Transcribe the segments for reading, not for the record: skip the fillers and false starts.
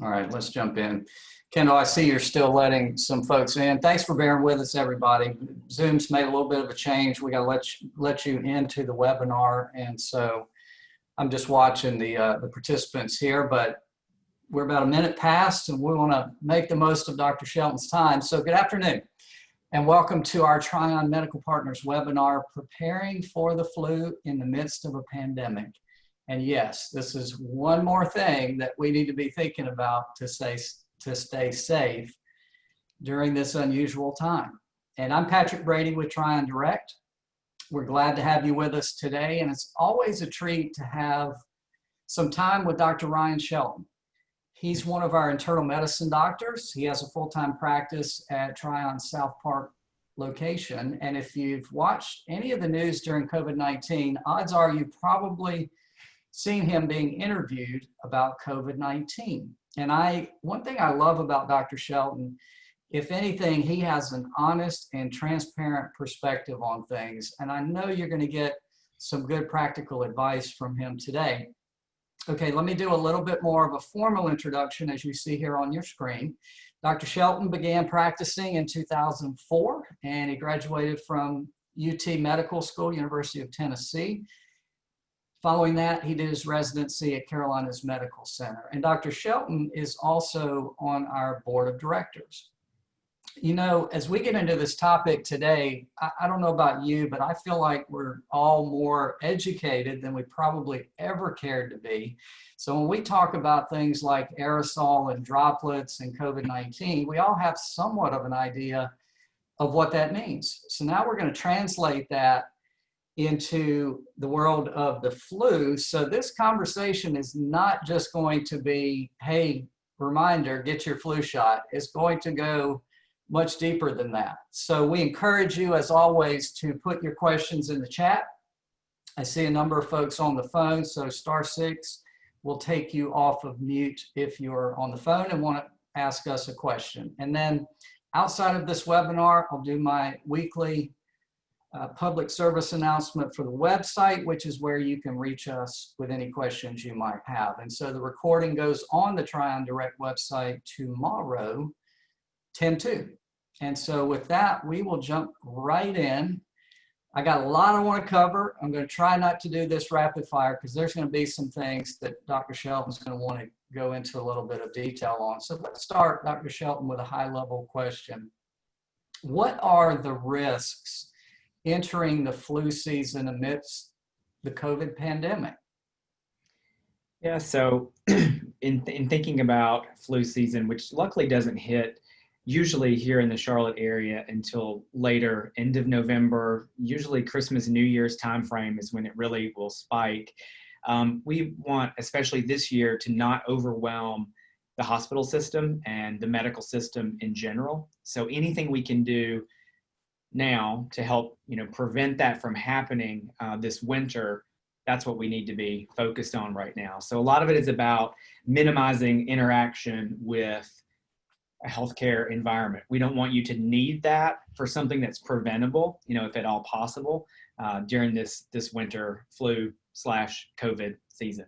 All right, let's jump in. Kendall, I see you're still letting some folks in. Thanks for bearing with us, everybody. Zoom's made a little bit of a change. We got to let you into the webinar, and so I'm just watching the participants here, but we're about a minute past, and we want to make the most of Dr. Shelton's time. So good afternoon, and welcome to our Tryon Medical Partners webinar, Preparing for the Flu in the Midst of a Pandemic. And yes, this is one more thing that we need to be thinking about to stay safe during this unusual time. And I'm Patrick Brady with Tryon Direct. We're glad to have you with us today, and it's always a treat to have some time with Dr. Ryan Shelton. He's one of our internal medicine doctors. He has a full-time practice at Tryon's South Park location. And if you've watched any of the news during COVID-19, odds are you probably seen him being interviewed about COVID-19. And one thing I love about Dr. Shelton, if anything, he has an honest and transparent perspective on things. And I know you're going to get some good practical advice from him today. Okay, let me do a little bit more of a formal introduction as you see here on your screen. Dr. Shelton began practicing in 2004, and he graduated from UT Medical School, University of Tennessee. Following that, he did his residency at Carolinas Medical Center. And Dr. Shelton is also on our board of directors. You know, as we get into this topic today, I don't know about you, but I feel like we're all more educated than we probably ever cared to be. So when we talk about things like aerosol and droplets and COVID-19, we all have somewhat of an idea of what that means. So now we're going to translate that into the world of the flu. So this conversation is not just going to be, hey, reminder, get your flu shot. It's going to go much deeper than that. So we encourage you, as always, to put your questions in the chat. I see a number of folks on the phone, so *6 will take you off of mute if you're on the phone and want to ask us a question. And then outside of this webinar, I'll do my weekly public service announcement for the website, which is where you can reach us with any questions you might have. And so the recording goes on the Tryon Direct website tomorrow, 10/2. And so with that, we will jump right in. I got a lot I want to cover. I'm going to try not to do this rapid fire because there's going to be some things that Dr. Shelton's going to want to go into a little bit of detail on. So let's start, Dr. Shelton, with a high-level question. What are the risks entering the flu season amidst the COVID pandemic? Yeah, so in thinking about flu season, which luckily doesn't hit usually here in the Charlotte area until later, end of November, usually Christmas, New Year's timeframe is when it really will spike. We want, especially this year, to not overwhelm the hospital system and the medical system in general. So anything we can do now to help, prevent that from happening this winter, that's what we need to be focused on right now. So a lot of it is about minimizing interaction with a healthcare environment. We don't want you to need that for something that's preventable, if at all possible, during this winter flu/COVID season.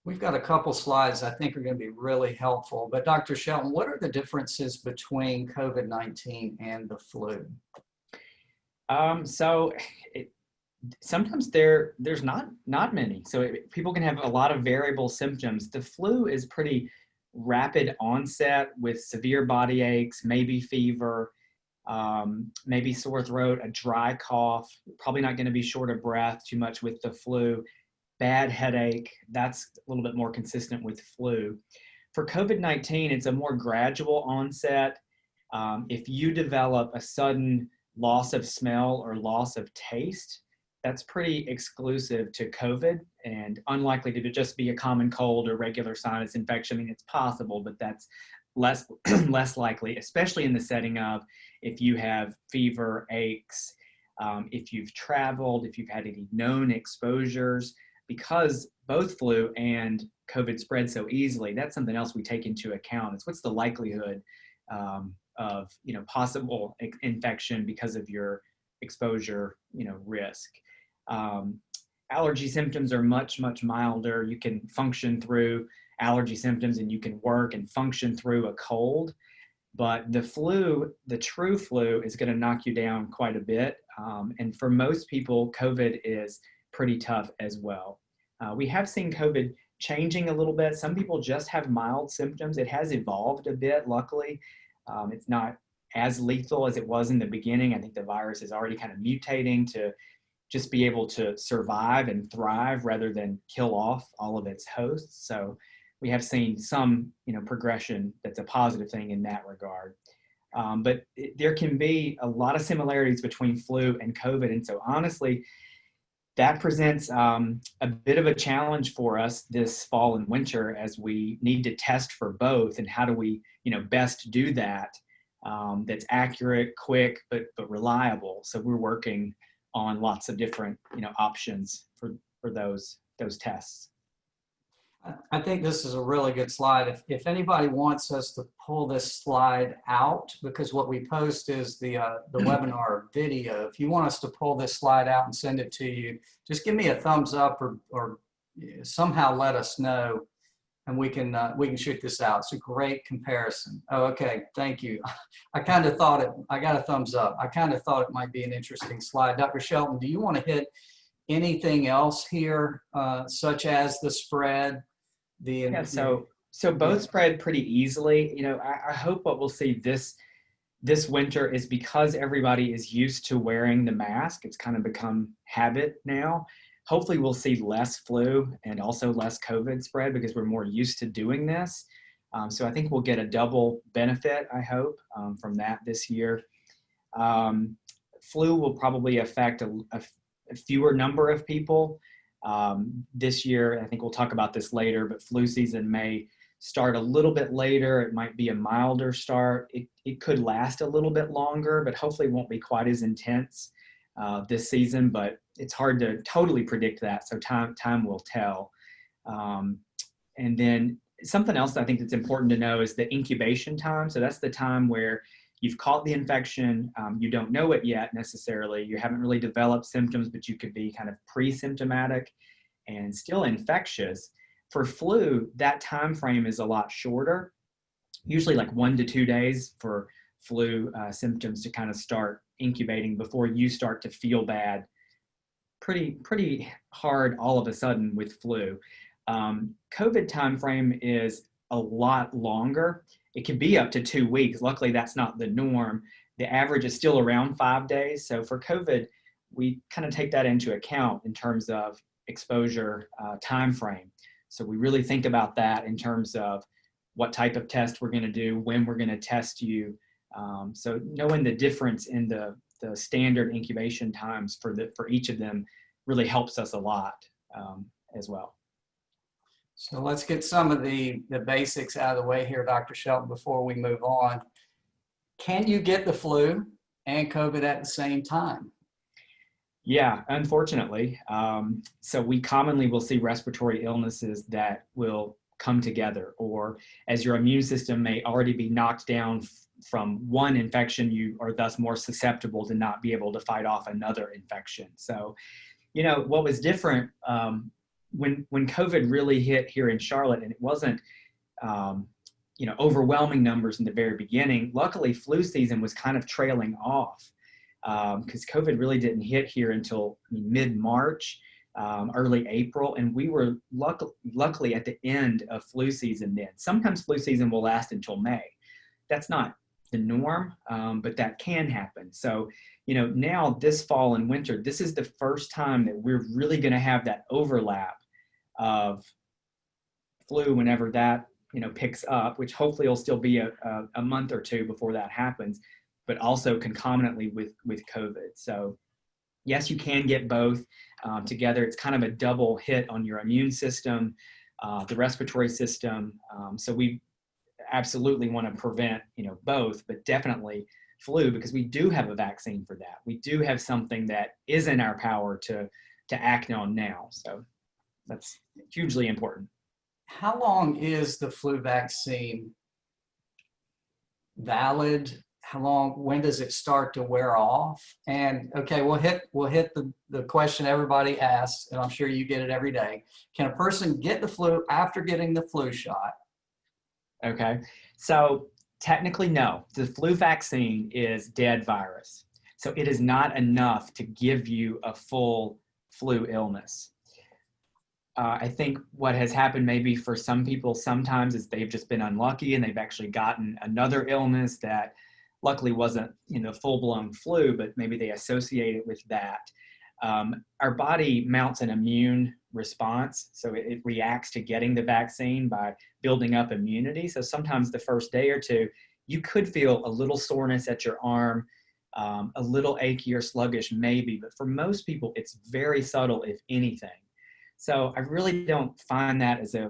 We've got a couple slides I think are going to be really helpful. But Dr. Shelton, what are the differences between COVID-19 and the flu? Sometimes there's not many. So people can have a lot of variable symptoms. The flu is pretty rapid onset with severe body aches, maybe fever, maybe sore throat, a dry cough, probably not going to be short of breath too much with the flu. Bad headache, that's a little bit more consistent with flu. For COVID-19, it's a more gradual onset. If you develop a sudden loss of smell or loss of taste, that's pretty exclusive to COVID and unlikely to just be a common cold or regular sinus infection. I mean, it's possible, but that's less likely, especially in the setting of if you have fever, aches, if you've traveled, if you've had any known exposures. Because both flu and COVID spread so easily, that's something else we take into account. It's what's the likelihood of possible infection because of your exposure risk. allergy symptoms are much, much milder. You can function through allergy symptoms and you can work and function through a cold. But the flu, the true flu, is going to knock you down quite a bit. And for most people, COVID is pretty tough as well. We have seen COVID changing a little bit. Some people just have mild symptoms. It has evolved a bit, luckily. It's not as lethal as it was in the beginning. I think the virus is already kind of mutating to just be able to survive and thrive rather than kill off all of its hosts. So we have seen some, progression that's a positive thing in that regard. But there can be a lot of similarities between flu and COVID. And so honestly, that presents a bit of a challenge for us this fall and winter as we need to test for both. And how do we, best do that that's accurate, quick, but reliable. So we're working on lots of different, options for those tests. I think this is a really good slide. If anybody wants us to pull this slide out, because what we post is the webinar video. If you want us to pull this slide out and send it to you, just give me a thumbs up or somehow let us know, and we can shoot this out. It's a great comparison. Oh, okay, thank you. I kind of thought it. I got a thumbs up. I kind of thought it might be an interesting slide. Dr. Shelton, do you want to hit anything else here, such as the spread? Yeah, so both spread pretty easily. I hope what we'll see this winter is because everybody is used to wearing the mask. It's kind of become habit now. Hopefully we'll see less flu and also less COVID spread because we're more used to doing this. So I think we'll get a double benefit, I hope, from that this year. Flu will probably affect a fewer number of people. This year, I think we'll talk about this later, but flu season may start a little bit later. It might be a milder start. It could last a little bit longer, but hopefully won't be quite as intense this season, but it's hard to totally predict that. So time will tell. And then something else I think that's important to know is the incubation time. So that's the time where you've caught the infection, you don't know it yet necessarily, you haven't really developed symptoms, but you could be kind of pre-symptomatic and still infectious. For flu, that time frame is a lot shorter, usually like 1 to 2 days for flu symptoms to kind of start incubating before you start to feel bad pretty hard all of a sudden with flu. COVID time frame is a lot longer. It can be up to 2 weeks. Luckily, that's not the norm. The average is still around 5 days. So for COVID, we kind of take that into account in terms of exposure time frame. So we really think about that in terms of what type of test we're going to do, when we're going to test you. So knowing the difference in the standard incubation times for each of them really helps us a lot as well. So let's get some of the basics out of the way here, Dr. Shelton, before we move on. Can you get the flu and COVID at the same time? Yeah, unfortunately. So we commonly will see respiratory illnesses that will come together, or as your immune system may already be knocked down from one infection, you are thus more susceptible to not be able to fight off another infection. So, what was different when COVID really hit here in Charlotte, and it wasn't, overwhelming numbers in the very beginning. Luckily, flu season was kind of trailing off because COVID really didn't hit here until mid-March, early April, and we were luckily at the end of flu season then. Sometimes flu season will last until May. That's not the norm, but that can happen. So, now this fall and winter, this is the first time that we're really going to have that overlap of flu whenever that, picks up, which hopefully will still be a month or two before that happens, but also concomitantly with COVID. So yes, you can get both together. It's kind of a double hit on your immune system, the respiratory system. So we absolutely want to prevent, both, but definitely flu, because we do have a vaccine for that. We do have something that is in our power to act on now. So that's hugely important. How long is the flu vaccine valid? when does it start to wear off? And okay, we'll hit the question everybody asks, and I'm sure you get it every day. Can a person get the flu after getting the flu shot? Okay. So technically, no. The flu vaccine is dead virus. So it is not enough to give you a full flu illness. I think what has happened maybe for some people sometimes is they've just been unlucky and they've actually gotten another illness that luckily wasn't, full-blown flu, but maybe they associate it with that. Our body mounts an immune response, so it reacts to getting the vaccine by building up immunity. So sometimes the first day or two, you could feel a little soreness at your arm, a little achy or sluggish maybe, but for most people, it's very subtle, if anything. So I really don't find that as a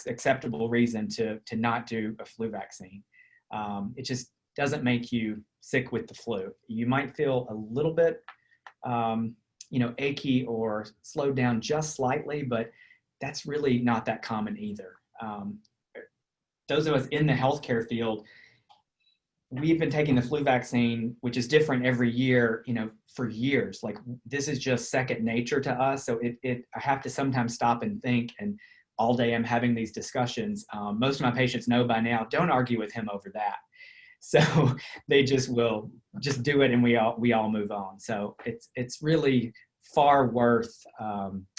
acceptable reason to not do a flu vaccine. It just doesn't make you sick with the flu. You might feel a little bit, achy or slowed down just slightly, but that's really not that common either. Those of us in the healthcare field, we've been taking the flu vaccine, which is different every year, for years. Like, this is just second nature to us. So I have to sometimes stop and think, and all day I'm having these discussions. Most of my patients know by now, don't argue with him over that. So they will just do it, and we all move on. So it's really far worth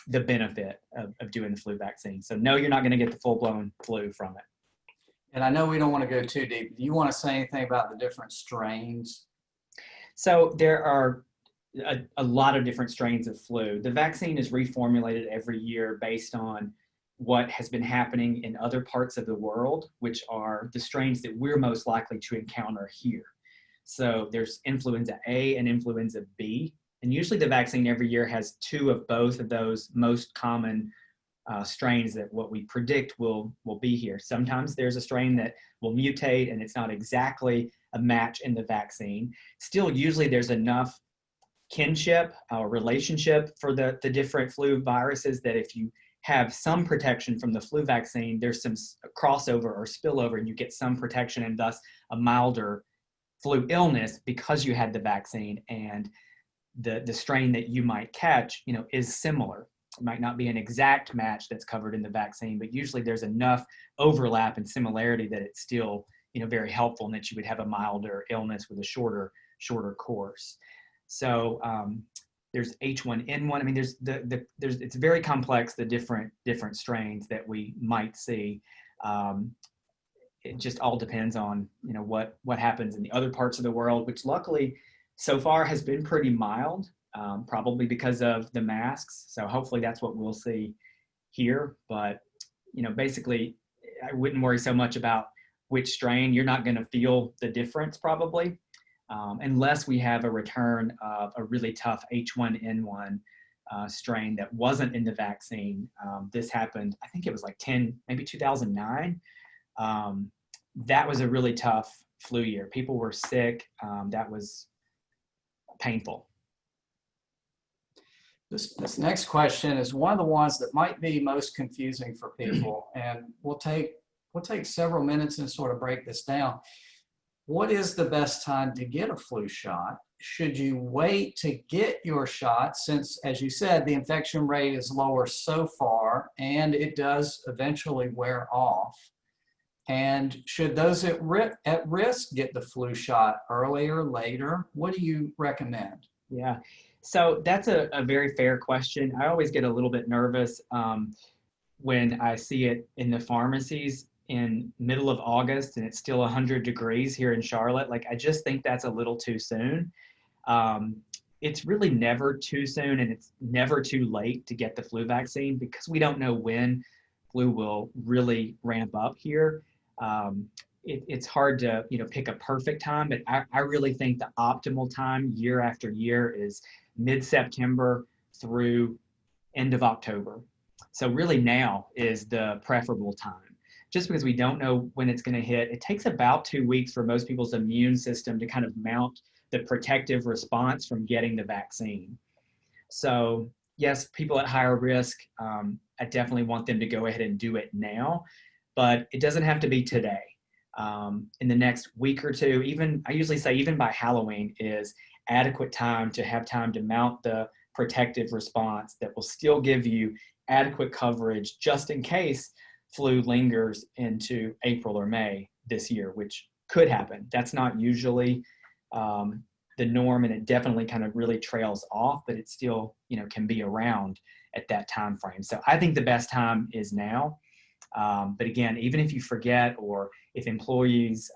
the benefit of doing the flu vaccine. So no, you're not going to get the full-blown flu from it. And I know we don't want to go too deep. Do you want to say anything about the different strains? So there are a lot of different strains of flu. The vaccine is reformulated every year based on what has been happening in other parts of the world, which are the strains that we're most likely to encounter here. So there's influenza A and influenza B. And usually the vaccine every year has two of both of those most common strains that what we predict will be here. Sometimes there's a strain that will mutate and it's not exactly a match in the vaccine. Still, usually there's enough kinship or relationship for the different flu viruses that if you have some protection from the flu vaccine, there's some crossover or spillover, and you get some protection and thus a milder flu illness because you had the vaccine, and the strain that you might catch, is similar. It might not be an exact match that's covered in the vaccine, but usually there's enough overlap and similarity that it's still, very helpful, and that you would have a milder illness with a shorter course. So there's H1N1. I mean, there's it's very complex, the different strains that we might see. It just all depends on, what happens in the other parts of the world, which luckily so far has been pretty mild. Probably because of the masks. So hopefully that's what we'll see here. But, basically, I wouldn't worry so much about which strain. You're not going to feel the difference probably, unless we have a return of a really tough H1N1 strain that wasn't in the vaccine. This happened, I think it was like maybe 2009. That was a really tough flu year. People were sick. That was painful. This next question is one of the ones that might be most confusing for people, and we'll take several minutes and sort of break this down. What is the best time to get a flu shot? Should you wait to get your shot, since, as you said, the infection rate is lower so far and it does eventually wear off? And should those at risk get the flu shot earlier, later? What do you recommend? Yeah. So that's a very fair question. I always get a little bit nervous when I see it in the pharmacies in middle of August and it's still 100 degrees here in Charlotte. Like, I just think that's a little too soon. It's really never too soon, and it's never too late to get the flu vaccine because we don't know when flu will really ramp up here. It's hard to pick a perfect time, but I really think the optimal time year after year is mid-September through end of October. So really now is the preferable time, just because we don't know when it's going to hit. It takes about 2 weeks for most people's immune system to kind of mount the protective response from getting the vaccine. So yes, people at higher risk, I definitely want them to go ahead and do it now, but it doesn't have to be today. in the next week or two. Even I usually say even by Halloween is adequate time to have time to mount the protective response that will still give you adequate coverage just in case flu lingers into April or May this year, which could happen. That's not usually the norm, and it definitely kind of really trails off, but it still, can be around at that time frame. So I think the best time is now. But again, even if you forget or if employees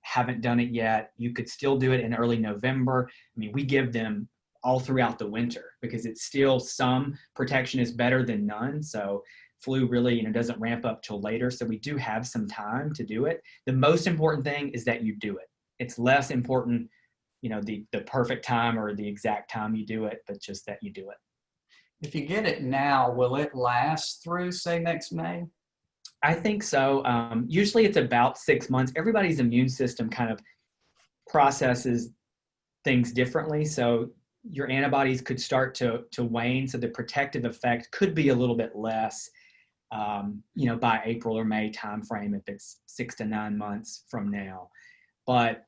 haven't done it yet, you could still do it in early November. I mean, we give them all throughout the winter because it's still some protection is better than none. So flu really, doesn't ramp up till later. So we do have some time to do it. The most important thing is that you do it. It's less important, the perfect time or the exact time you do it, but just that you do it. If you get it now, will it last through, say, next May? I think so. Usually it's about 6 months. Everybody's immune system kind of processes things differently. So your antibodies could start to wane. So the protective effect could be a little bit less, by April or May timeframe if it's 6 to 9 months from now. But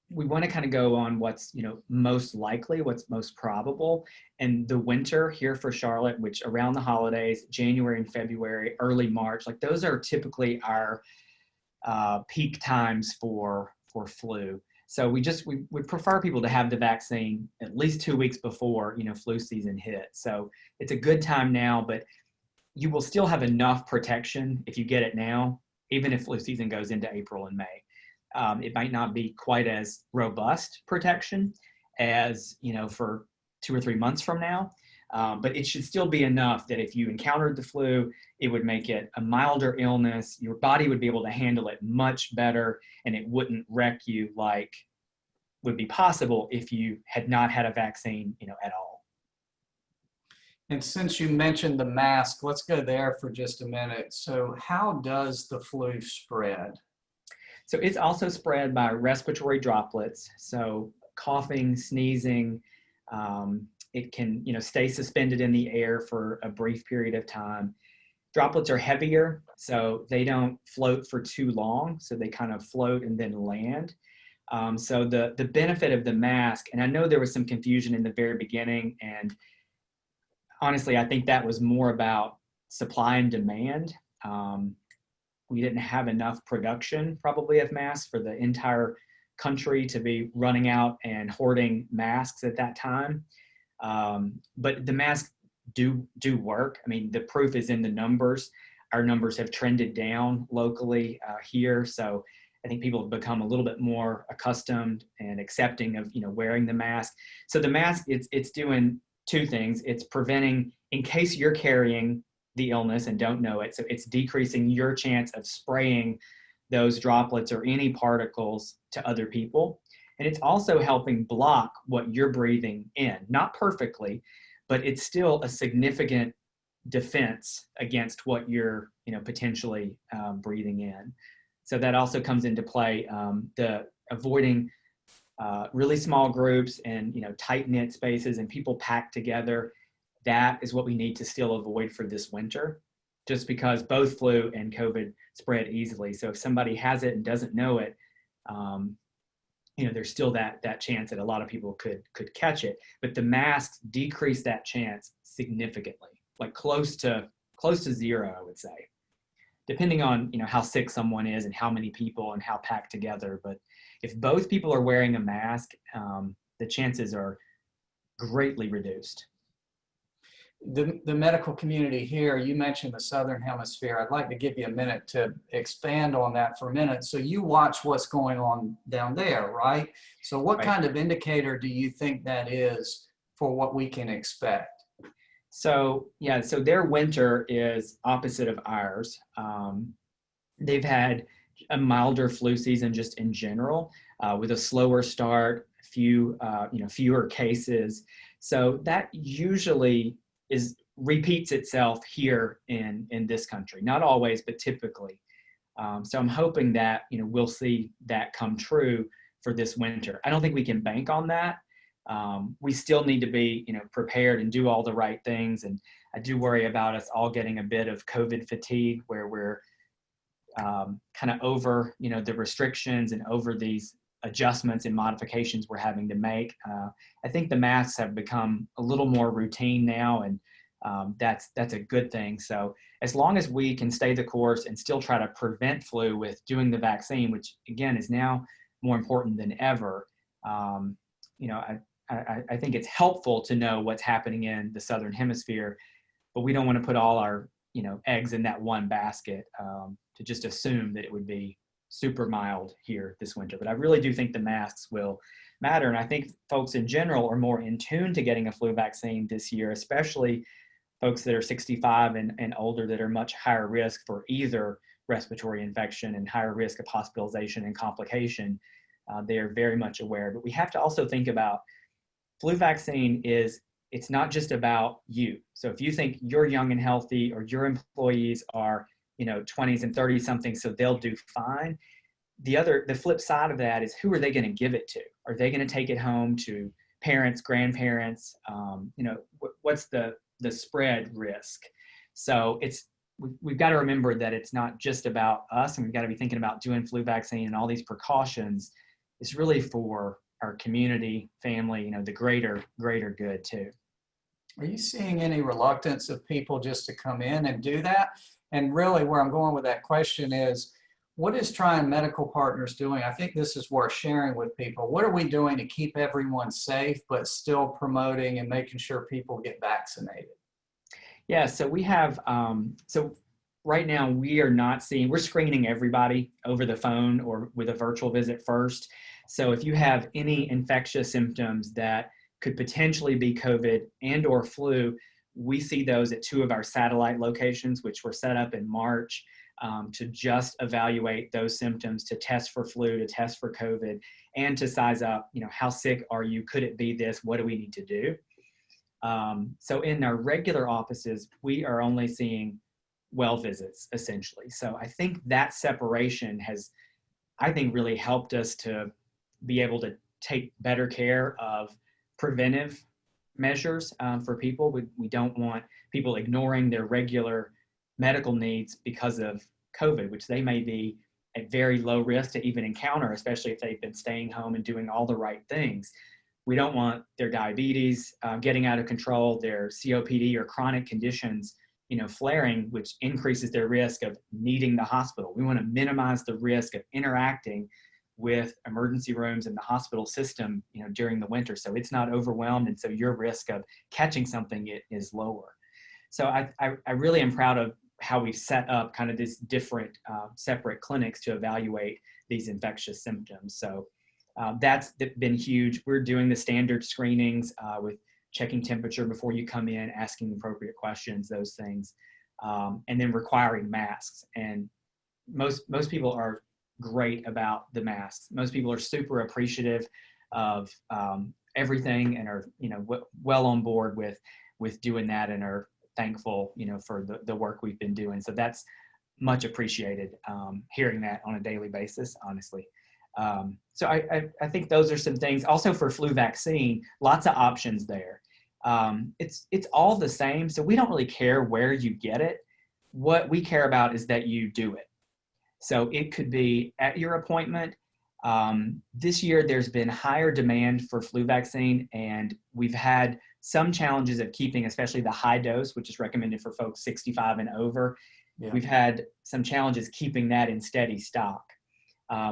we want to kind of go on what's, most likely, what's most probable. And the winter here for Charlotte, which around the holidays, January and February, early March, like those are typically our peak times for flu. So we prefer people to have the vaccine at least 2 weeks before, flu season hits. So it's a good time now, but you will still have enough protection if you get it now, even if flu season goes into April and May. It might not be quite as robust protection as, for 2 or 3 months from now, but it should still be enough that if you encountered the flu, it would make it a milder illness. Your body would be able to handle it much better, and it wouldn't wreck you like would be possible if you had not had a vaccine, at all. And since you mentioned the mask, let's go there for just a minute. So how does the flu spread? So it's also spread by respiratory droplets. So coughing, sneezing, it can, stay suspended in the air for a brief period of time. Droplets are heavier, so they don't float for too long. So they kind of float and then land. So the benefit of the mask, and I know there was some confusion in the very beginning, and honestly, I think that was more about supply and demand. We didn't have enough production probably of masks for the entire country to be running out and hoarding masks at that time. But the masks do work. I mean, the proof is in the numbers. Our numbers have trended down locally here. So I think people have become a little bit more accustomed and accepting of, wearing the mask. So the mask, it's doing two things. It's preventing, in case you're carrying the illness and don't know it. So it's decreasing your chance of spraying those droplets or any particles to other people. And it's also helping block what you're breathing in. Not perfectly, but it's still a significant defense against what you're, potentially breathing in. So that also comes into play, the avoiding really small groups and, tight-knit spaces and people packed together. That is what we need to still avoid for this winter, just because both flu and COVID spread easily. So if somebody has it and doesn't know it, there's still that chance that a lot of people could catch it. But the masks decrease that chance significantly, like close to zero, I would say, depending on how sick someone is and how many people and how packed together. But if both people are wearing a mask, the chances are greatly reduced. The medical community here, you mentioned the Southern Hemisphere. I'd like to give you a minute to expand on that for a minute. So you watch what's going on down there, right? So what kind of indicator do you think that is for what we can expect? So so their winter is opposite of ours. They've had a milder flu season just in general, with a slower start, fewer cases. So that usually repeats itself here in this country. Not always, but typically. So I'm hoping that we'll see that come true for this winter. I don't think we can bank on that. We still need to be prepared and do all the right things. And I do worry about us all getting a bit of COVID fatigue, where we're kind of over, the restrictions and over these adjustments and modifications we're having to make. I think the masks have become a little more routine now, and that's a good thing. So as long as we can stay the course and still try to prevent flu with doing the vaccine, which again is now more important than ever, I think it's helpful to know what's happening in the Southern Hemisphere, but we don't want to put all our eggs in that one basket, to just assume that it would be super mild here this winter. But I really do think the masks will matter. And I think folks in general are more in tune to getting a flu vaccine this year, especially folks that are 65 and older that are much higher risk for either respiratory infection and higher risk of hospitalization and complication. They are very much aware. But we have to also think about flu vaccine it's not just about you. So if you think you're young and healthy, or your employees are 20s and 30 something, so they'll do fine. The flip side of that is, who are they going to give it to? Are they going to take it home to parents, grandparents? What's the spread risk? So we've got to remember that it's not just about us, and we've got to be thinking about doing flu vaccine and all these precautions. It's really for our community, family, the greater good too. Are you seeing any reluctance of people just to come in and do that? And really where I'm going with that question is, what is Tryon Medical Partners doing? I think this is worth sharing with people. What are we doing to keep everyone safe, but still promoting and making sure people get vaccinated? Yeah, so we have, so right now we're screening everybody over the phone or with a virtual visit first. So if you have any infectious symptoms that could potentially be COVID and or flu, we see those at 2 of our satellite locations, which were set up in March, to just evaluate those symptoms, to test for flu, to test for COVID, and to size up, how sick are you? Could it be this? What do we need to do? So in our regular offices, we are only seeing well visits, essentially. So I think that separation has, really helped us to be able to take better care of preventive measures for people. We don't want people ignoring their regular medical needs because of COVID, which they may be at very low risk to even encounter, especially if they've been staying home and doing all the right things. We don't want their diabetes getting out of control, their COPD or chronic conditions, flaring, which increases their risk of needing the hospital. We want to minimize the risk of interacting with emergency rooms in the hospital system, during the winter, so it's not overwhelmed, and so your risk of catching something is lower. So I really am proud of how we've set up kind of these different separate clinics to evaluate these infectious symptoms. So that's been huge. We're doing the standard screenings with checking temperature before you come in, asking appropriate questions, those things, and then requiring masks. And most people are great about the masks. Most people are super appreciative of everything, and are well on board with doing that, and are thankful for the work we've been doing. So that's much appreciated, hearing that on a daily basis, honestly. So I think those are some things. Also for flu vaccine, lots of options there. It's all the same, so we don't really care where you get it. What we care about is that you do it. So it could be at your appointment. This year, there's been higher demand for flu vaccine, and we've had some challenges of keeping, especially the high dose, which is recommended for folks 65 and over. Yeah. We've had some challenges keeping that in steady stock.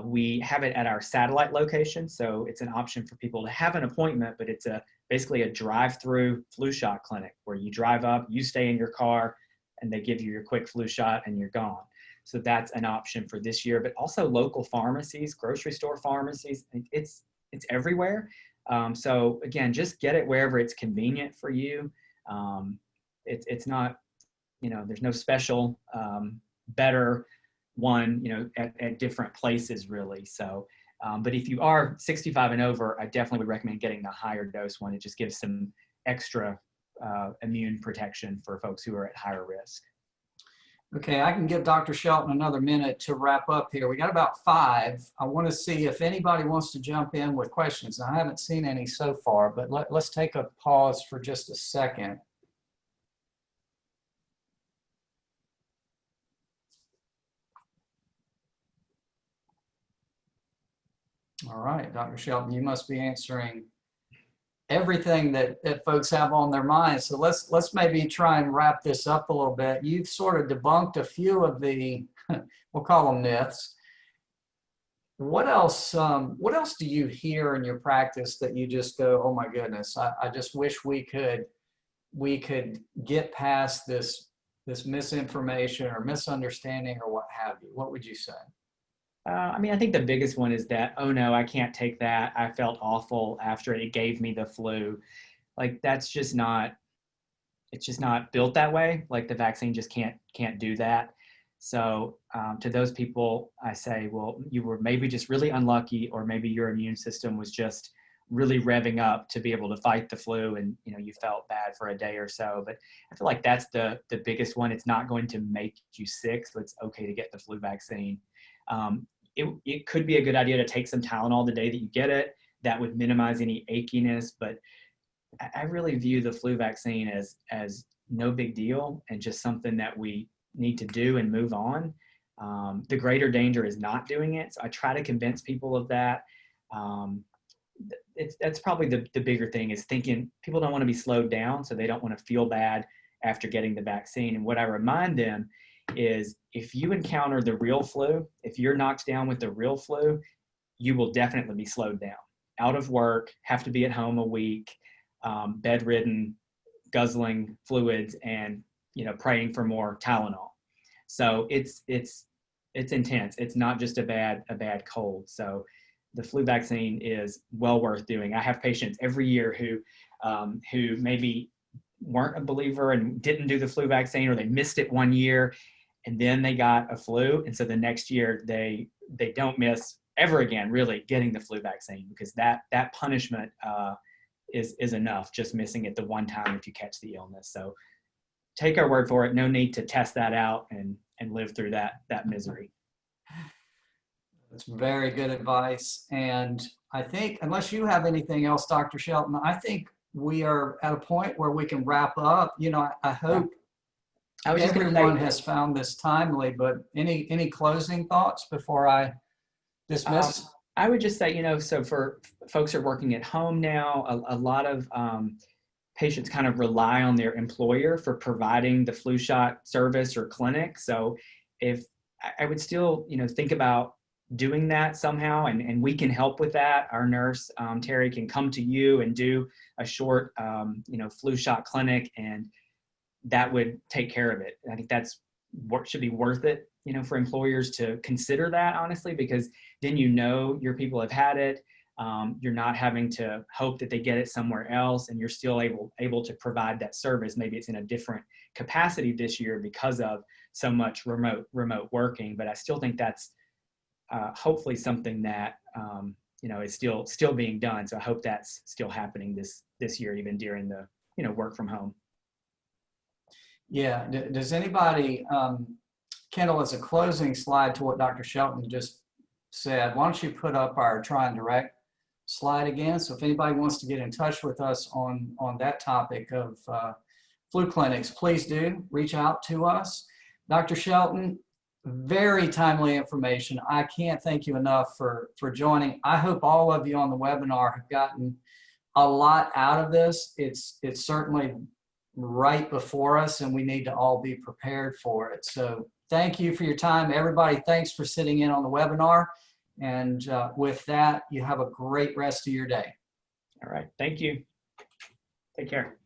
We have it at our satellite location, so it's an option for people to have an appointment, but it's basically a drive-through flu shot clinic where you drive up, you stay in your car, and they give you your quick flu shot and you're gone. So that's an option for this year, but also local pharmacies, grocery store pharmacies, it's everywhere. So again, just get it wherever it's convenient for you. It's not, there's no special better one, at different places really. So, but if you are 65 and over, I definitely would recommend getting the higher dose one. It just gives some extra immune protection for folks who are at higher risk. Okay, I can give Dr. Shelton another minute to wrap up here. We got about 5. I want to see if anybody wants to jump in with questions. I haven't seen any so far, but let's take a pause for just a second. All right, Dr. Shelton, you must be answering everything that folks have on their minds. So let's maybe try and wrap this up a little bit. You've sort of debunked a few of the, we'll call them myths. What else do you hear in your practice that you just go, oh my goodness, I just wish we could get past this misinformation or misunderstanding or what have you? What would you say? I mean, I think the biggest one is that, oh no, I can't take that. I felt awful after it gave me the flu. Like that's just not, it's just not built that way. Like the vaccine just can't do that. So to those people, I say, well, you were maybe just really unlucky, or maybe your immune system was just really revving up to be able to fight the flu, and you felt bad for a day or so. But I feel like that's the biggest one. It's not going to make you sick, so it's okay to get the flu vaccine. It could be a good idea to take some Tylenol the day that you get it. That would minimize any achiness, but I really view the flu vaccine as no big deal and just something that we need to do and move on. The greater danger is not doing it. So I try to convince people of that. That's probably the bigger thing, is thinking people don't want to be slowed down, so they don't want to feel bad after getting the vaccine. And what I remind them is, if you encounter the real flu, if you're knocked down with the real flu, you will definitely be slowed down. Out of work, have to be at home a week, bedridden, guzzling fluids, and praying for more Tylenol. So it's intense. It's not just a bad cold. So the flu vaccine is well worth doing. I have patients every year who maybe weren't a believer and didn't do the flu vaccine, or they missed it one year and then they got a flu. And so the next year they don't miss ever again, really, getting the flu vaccine, because that punishment is enough, just missing it the one time if you catch the illness. So take our word for it. No need to test that out and live through that misery. That's very good advice. And I think, unless you have anything else, Dr. Shelton, I think we are at a point where we can wrap up. I hope everyone has found this timely, but any closing thoughts before I dismiss? I would just say, so for folks who are working at home now, a lot of patients kind of rely on their employer for providing the flu shot service or clinic. So if I would still, think about doing that somehow, and we can help with that. Our nurse, Terry, can come to you and do a short, flu shot clinic, and that would take care of it. I think that's what should be worth it, for employers to consider that, honestly, because then your people have had it. You're not having to hope that they get it somewhere else, and you're still able to provide that service. Maybe it's in a different capacity this year because of so much remote working, but I still think that's hopefully something that is still being done. So I hope that's still happening this year, even during the work from home. Yeah. Does anybody, Kendall, as a closing slide to what Dr. Shelton just said, why don't you put up our Try and Direct slide again? So if anybody wants to get in touch with us on that topic of flu clinics, please do reach out to us. Dr. Shelton, very timely information. I can't thank you enough for joining. I hope all of you on the webinar have gotten a lot out of this. It's certainly right before us, and we need to all be prepared for it. So thank you for your time, everybody. Thanks for sitting in on the webinar. And with that, you have a great rest of your day. All right. Thank you. Take care.